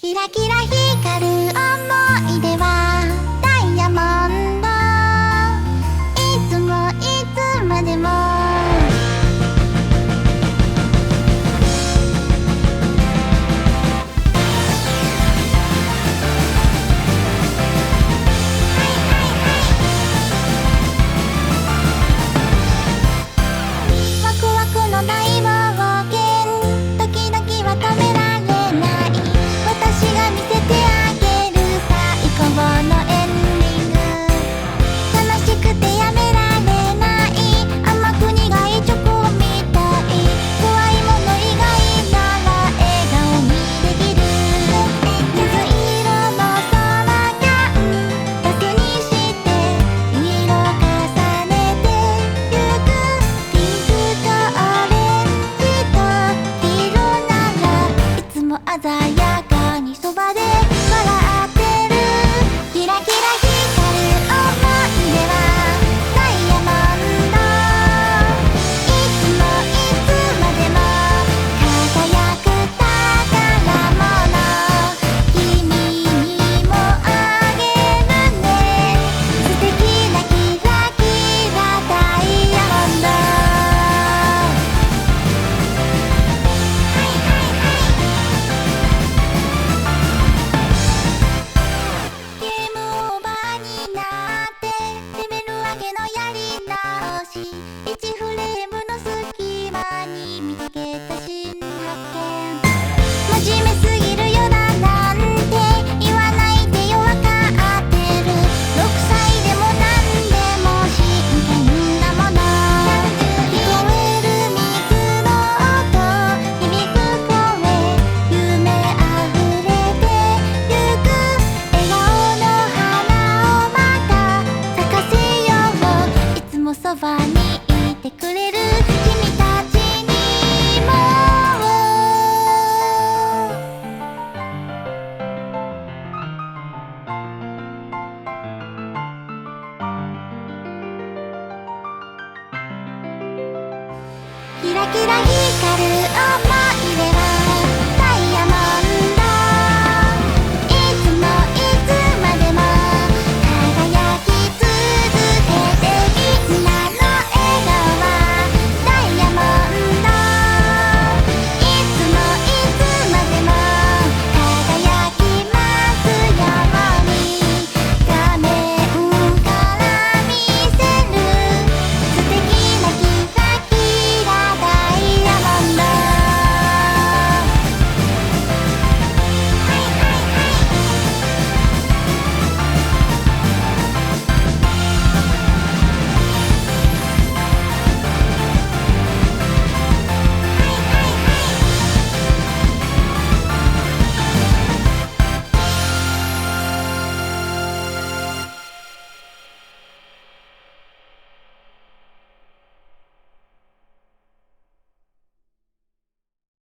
キラキラ光る想い出はダイヤモンド、いつもいつまでもワクワクの大冒険、時々は止められない、私が見せてあげる最高のエンディング、悲しくてやめられない、甘く苦いチョコみたい、怖いもの以外なら笑顔にできる、水色の空キャンバスにして色重ねてゆく、ピンクとオレンジと黄色ならいつも鮮やか